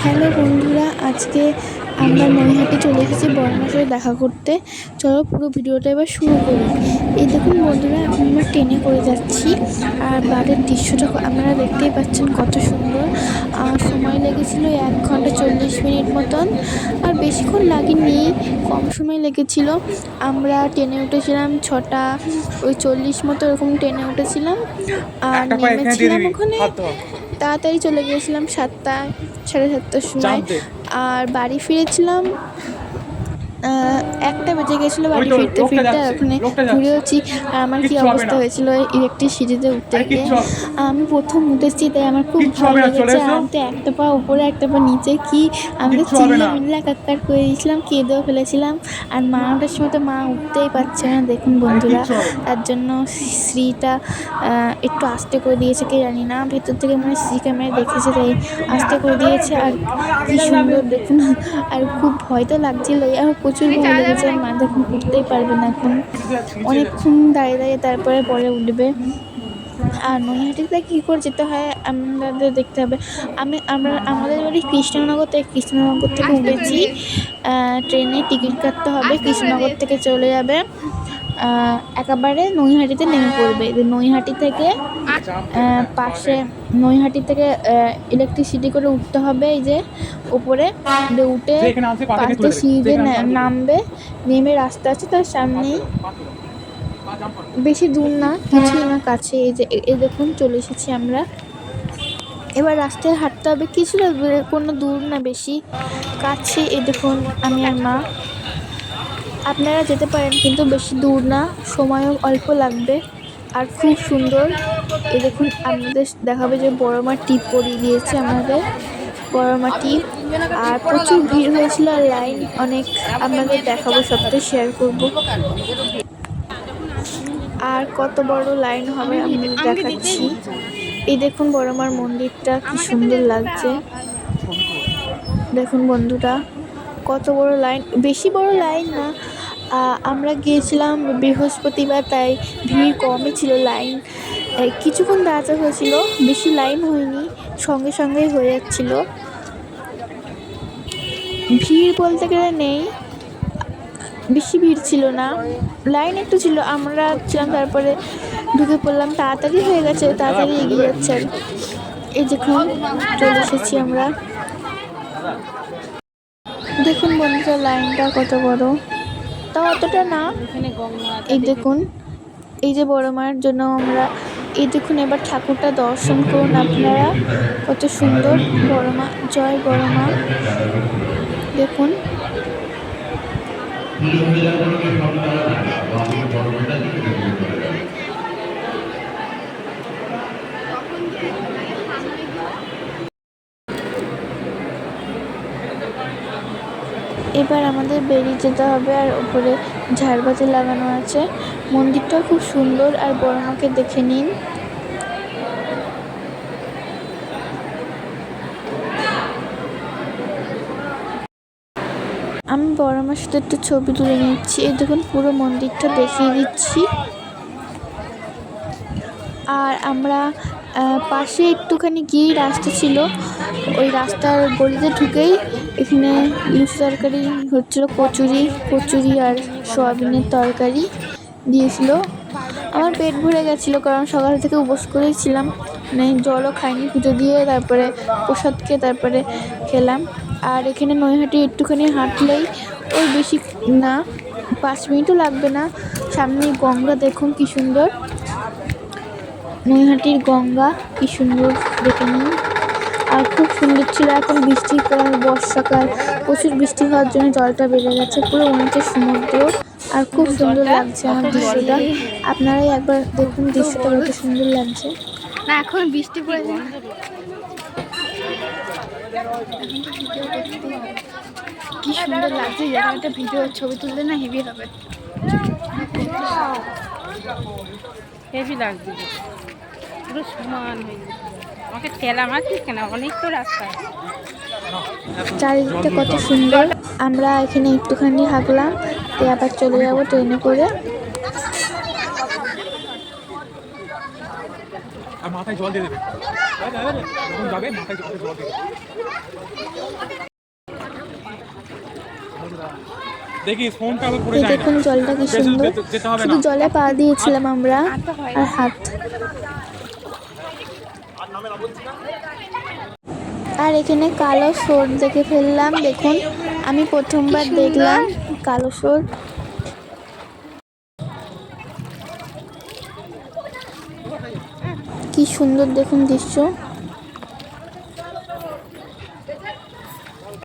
Hello বন্ধুরা, আজকে আমরা নৈহাটি চলে এসেছি বড়মার সাথে দেখা করতে। চলো পুরো ভিডিওটা এবার শুরু করি। এই দেখুন বন্ধুরা, এখন আমরা ট্রেনে করে যাচ্ছি আর বাইরের দৃশ্যটা আপনারা দেখতেই পাচ্ছেন কত সুন্দর। সময় লেগেছিল 1 ঘন্টা 40 মিনিট মতন, আর বেশিক্ষণ লাগেনি, কম সময় লেগেছিল। আমরা ট্রেনে উঠেছিলাম 6টা 40 মতো, এরকম ট্রেনে উঠেছিলাম আর নেমেছিলাম ওখানে। তাড়াতাড়ি চলে গিয়েছিলাম 7টা 7:30টার সময়, আর বাড়ি ফিরেছিলাম 1টা বেজে গেছিলো বাড়ি ফিরতে ফিরতে। আর ওখানে ঘুরেওছি, আর আমার কী অবস্থা হয়েছিল ইলেকট্রিসিটিতে উঠতে গিয়ে। আমি প্রথম উঠেছি, তাই আমার খুব ভয় লেগেছে। আর আমি তো একটা পা উপরে একটা পা নিচে, কি আমি তো চিল্লা কাক্কার করে দিয়েছিলাম, কেঁদেও ফেলেছিলাম। আর মা ওঠার সময় তো মা উঠতেই পারছে না। দেখুন বন্ধুরা, তার জন্য শ্রীটা একটু আস্তে করে দিয়েছে, কে জানি না, ভেতর থেকে মানে সি ক্যামেরায় দেখেছে তাই আস্তে করে দিয়েছে। আর কি সুন্দর দেখুন, আর খুব ভয় তো লাগছিলই, আর প্রচুর ভয় লেগেছে। মা দেখুন উঠতেই পারবে না, এখন অনেকক্ষণ দাঁড়িয়ে দাঁড়িয়ে তারপরে পরে উঠবে। আর নৈহাটিতে কী করে যেতে হয় আমাদের দেখতে হবে। আমাদের বাড়ি কৃষ্ণনগর, তাই কৃষ্ণনগর থেকে উঠেছি। ট্রেনে টিকিট কাটতে হবে, কৃষ্ণনগর থেকে চলে যাবে একেবারে নৈহাটিতে নেমে পড়বে। নৈহাটি থেকে পাশে নৈহাটি থেকে ইলেকট্রিসিটি করে উঠতে হবে, এই যে উপরে উঠে পাশে সিঁড়িতে নামবে। নেমে রাস্তা আছে তার সামনেই, বেশি দূর না, কিছুই না, কাছে। এই দেখুন চলে এসেছি আমরা। এবার রাস্তায় হাঁটতে হবে, কিছুটা দূরে, কোনো দূর না, বেশি কাছে। এই দেখুন আমি আর মা। আপনারা যেতে পারেন, কিন্তু বেশি দূর না, সময়ও অল্প লাগবে, আর খুব সুন্দর। এই দেখুন আপনাদের দেখাবে যে বড়মার টিপ পরিয়ে দিয়েছে আমাদের, বড়মা টিপ। আর প্রচুর ভিড় হয়েছিল, আর লাইন অনেক, আপনাদের দেখাবো, সবটাই শেয়ার করব। আর কত বড় লাইন হবে আমি দেখাচ্ছি। এই দেখুন বড়মার মন্দিরটা কি সুন্দর লাগছে। দেখুন বন্ধুরা, কত বড় লাইন, বেশি বড় লাইন না। আমরা গিয়েছিলাম বৃহস্পতিবার, তাই ভিড় কমই ছিল। লাইন কিছুক্ষণ দাঁড়াতে হয়েছিল, বেশি লাইন হয়নি, সঙ্গে সঙ্গেই হয়ে যাচ্ছিল। ভিড় বলতে গেলে নেই, বেশি ভিড় ছিল না, লাইন একটু ছিল। আমরা ছিলাম, তারপরে ঢুকে পড়লাম, তাড়াতাড়ি হয়ে গেছে, তাড়াতাড়ি এগিয়ে যাচ্ছে। আর এই দেখুন চলে এসেছি আমরা। দেখুন বন্ধুরা, লাইনটা কত বড়, তাও অতটা না। এই দেখুন, এই যে বড় মায়ের জন্য আমরা, এই দেখুন এবার ঠাকুরটা দর্শন করুন আপনারা, কত সুন্দর। বড় মা, জয় বড় মা। দেখুন এবার আমাদের বেরিয়ে যেতে হবে, আর উপরে ঝাড়বাতি লাগানো আছে। মন্দিরটা খুব সুন্দর, আর বড় মাকে দেখে নিন। আমি বড় মার সাথে একটু ছবি তুলে নিচ্ছি। এই দেখুন পুরো মন্দিরটা দেখিয়ে দিচ্ছি। আর আমরা পাশে একটুখানি গিয়েই রাস্তা ছিল, ওই রাস্তার গলিতে ঢুকেই এখানে লুচি তরকারি হচ্ছিলো, কচুরি আর সোয়াবিনের তরকারি দিয়েছিল। আমার পেট ভরে গেছিলো, কারণ সকাল থেকে উপোস করেছিলাম, মানে জলও খাইনি, পুজো দিয়ে তারপরে প্রসাদ খেয়ে তারপরে খেলাম। আর এখানে নৈহাটি একটুখানি হাঁটলেই, ওই বেশি না, 5 মিনিটও লাগবে না, সামনেই গঙ্গা, দেখুন কি সুন্দর। নৈহাটির গঙ্গা কি সুন্দর, দেখে নিন। আর খুব সুন্দর ছিল। এখন বৃষ্টিকাল, বর্ষাকাল, প্রচুর বৃষ্টি হওয়ার জন্য জলটা বেড়ে গেছে, পুরো অনেকটা সমুদ্র। আর খুব সুন্দর লাগছে আমার দৃশ্যটা, আপনারাই একবার দেখুন, দৃশ্যটা কত সুন্দর লাগছে। না এখন বৃষ্টি পড়েছে, কি সুন্দর লাগছে। যখন একটা ভিডিও ছবি তুললে না হেভি হবে, হেভি লাগছে, পুরো সমান হয়ে গেছে। আমাকে ঠেলা মারছিস কেন, অনেক তো রাস্তা। চারিদিকটা কত সুন্দর। আমরা এখানে একটুখানি হাঁটলাম, তো আবার চলে যাবো ট্রেনে করে। আর মাথায় জল দিয়ে দেবে, যখন যাবে মাথায় জল দিয়ে দেবে। এই দেখুন জলটা কি সুন্দর, শুধু জলে পা দিয়েছিলাম আমরা আর হাত। আর এখানে কালো সোর দেখে ফেললাম, দেখুন আমি প্রথমবার দেখলাম কালো সোর। কি সুন্দর দেখুন দৃশ্য।